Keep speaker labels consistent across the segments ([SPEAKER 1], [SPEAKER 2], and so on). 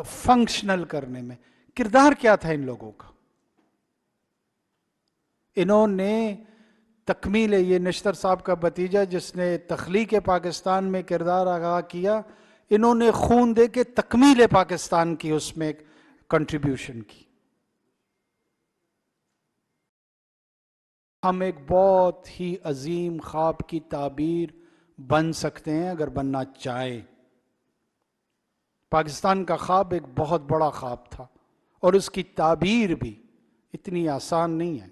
[SPEAKER 1] Functional کرنے میں. کردار کیا تھا ان لوگوں کا؟ انہوں نے تکمیل، یہ نشتر صاحب کا بھتیجا جس نے تخلیق پاکستان میں کردار ادا کیا، انہوں نے خون دے کے تکمیل پاکستان کی اس میں کنٹریبیوشن کی. ہم ایک بہت ہی عظیم خواب کی تعبیر بن سکتے ہیں اگر بننا چاہیں. پاکستان کا خواب ایک بہت بڑا خواب تھا اور اس کی تعبیر بھی اتنی آسان نہیں ہے.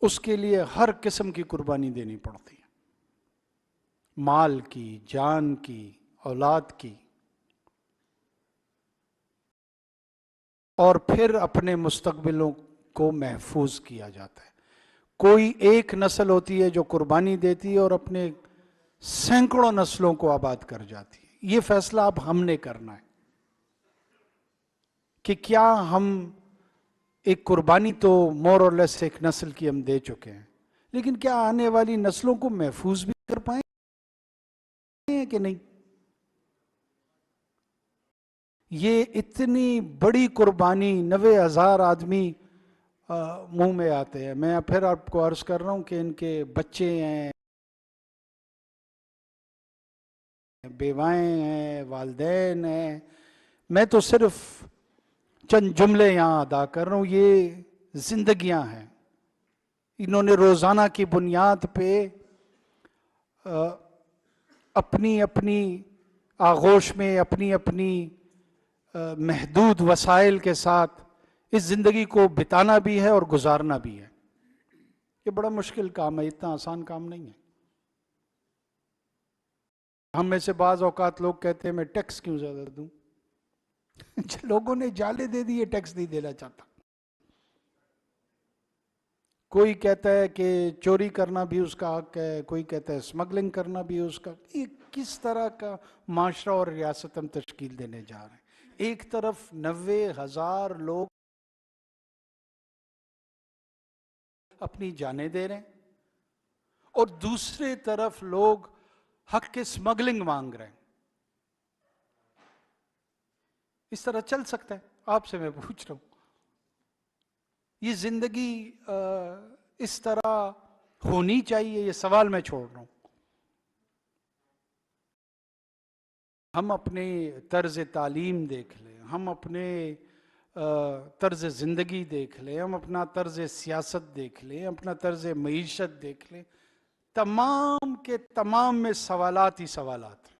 [SPEAKER 1] اس کے لیے ہر قسم کی قربانی دینی پڑتی ہے، مال کی، جان کی، اولاد کی، اور پھر اپنے مستقبلوں کو محفوظ کیا جاتا ہے. کوئی ایک نسل ہوتی ہے جو قربانی دیتی ہے اور اپنے سینکڑوں نسلوں کو آباد کر جاتی ہے. یہ فیصلہ اب ہم نے کرنا ہے کہ کیا ہم ایک قربانی تو مور اور لیس ایک نسل کی ہم دے چکے ہیں، لیکن کیا آنے والی نسلوں کو محفوظ بھی کر پائیں کہ نہیں؟ یہ اتنی بڑی قربانی، 90,000 آدمی منہ میں آتے ہیں. میں پھر آپ کو عرض کر رہا ہوں کہ ان کے بچے ہیں، بیوائیں ہیں، والدین ہیں. میں تو صرف چند جملے یہاں ادا کر رہا ہوں. یہ زندگیاں ہیں. انہوں نے روزانہ کی بنیاد پہ اپنی اپنی آغوش میں اپنی اپنی محدود وسائل کے ساتھ اس زندگی کو بتانا بھی ہے اور گزارنا بھی ہے. یہ بڑا مشکل کام ہے، اتنا آسان کام نہیں ہے. ہم میں سے بعض اوقات لوگ کہتے ہیں میں ٹیکس کیوں زیادہ دوں؟ لوگوں نے جالے دے دی، یہ ٹیکس نہیں دینا چاہتا. کوئی کہتا ہے کہ چوری کرنا بھی اس کا حق ہے، کوئی کہتا ہے اسمگلنگ کرنا بھی اس کا. یہ کس طرح کا معاشرہ اور ریاست ہم تشکیل دینے جا رہے ہیں؟ ایک طرف 90,000 لوگ اپنی جانیں دے رہے ہیں اور دوسرے طرف لوگ حق کے اسمگلنگ مانگ رہے ہیں. اس طرح چل سکتا ہے؟ آپ سے میں پوچھ رہا ہوں. یہ زندگی اس طرح ہونی چاہیے؟ یہ سوال میں چھوڑ رہا ہوں. ہم اپنے طرز تعلیم دیکھ لیں، ہم اپنے طرز زندگی دیکھ لیں، ہم اپنا طرز سیاست دیکھ لیں، اپنا طرز معیشت دیکھ لیں، تمام کے تمام میں سوالات ہی سوالات ہیں.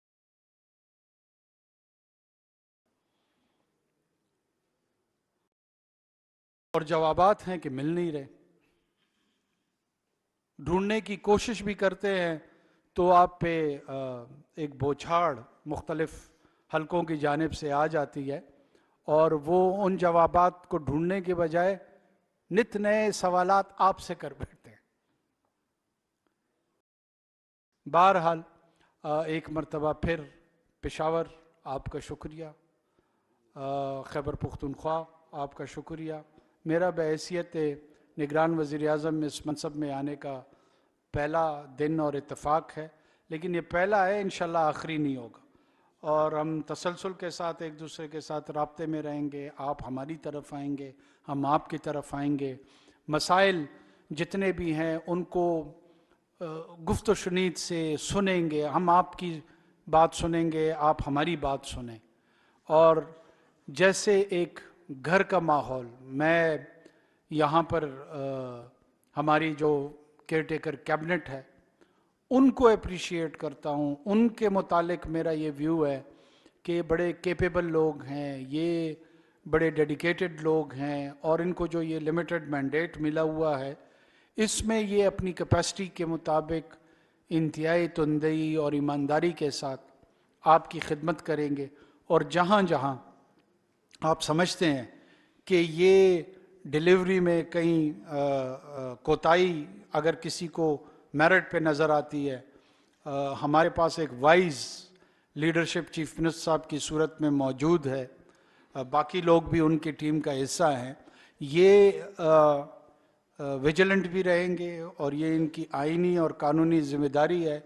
[SPEAKER 1] اور جوابات ہیں کہ مل نہیں رہے. ڈھونڈنے کی کوشش بھی کرتے ہیں تو آپ پہ ایک بوچھاڑ مختلف حلقوں کی جانب سے آ جاتی ہے اور وہ ان جوابات کو ڈھونڈنے کے بجائے نت نئے سوالات آپ سے کر بیٹھتے ہیں. بہرحال ایک مرتبہ پھر پشاور آپ کا شکریہ، خیبر پختونخوا آپ کا شکریہ. میرا بحیثیت نگران وزیر اعظم میں اس منصب میں آنے کا پہلا دن اور اتفاق ہے، لیکن یہ پہلا ہے، انشاءاللہ آخری نہیں ہوگا. اور ہم تسلسل کے ساتھ ایک دوسرے کے ساتھ رابطے میں رہیں گے. آپ ہماری طرف آئیں گے، ہم آپ کی طرف آئیں گے. مسائل جتنے بھی ہیں ان کو گفت و شنید سے سنیں گے. ہم آپ کی بات سنیں گے، آپ ہماری بات سنیں. اور جیسے ایک گھر کا ماحول، میں یہاں پر ہماری جو کیئر ٹیکر کیبنٹ ہے ان کو اپریشیٹ کرتا ہوں. ان کے متعلق میرا یہ ویو ہے کہ بڑے کیپیبل لوگ ہیں، یہ بڑے ڈیڈیکیٹڈ لوگ ہیں، اور ان کو جو یہ لمیٹڈ مینڈیٹ ملا ہوا ہے اس میں یہ اپنی کیپیسٹی کے مطابق انتہائی تندئی اور ایمانداری کے ساتھ آپ کی خدمت کریں گے. اور جہاں جہاں آپ سمجھتے ہیں کہ یہ ڈیلیوری میں کہیں کوتاہی اگر کسی کو میرٹ پہ نظر آتی ہے، ہمارے پاس ایک وائز لیڈرشپ چیف منسٹر صاحب کی صورت میں موجود ہے، باقی لوگ بھی ان کی ٹیم کا حصہ ہیں. یہ ویجیلنٹ بھی رہیں گے اور یہ ان کی آئینی اور قانونی ذمہ داری ہے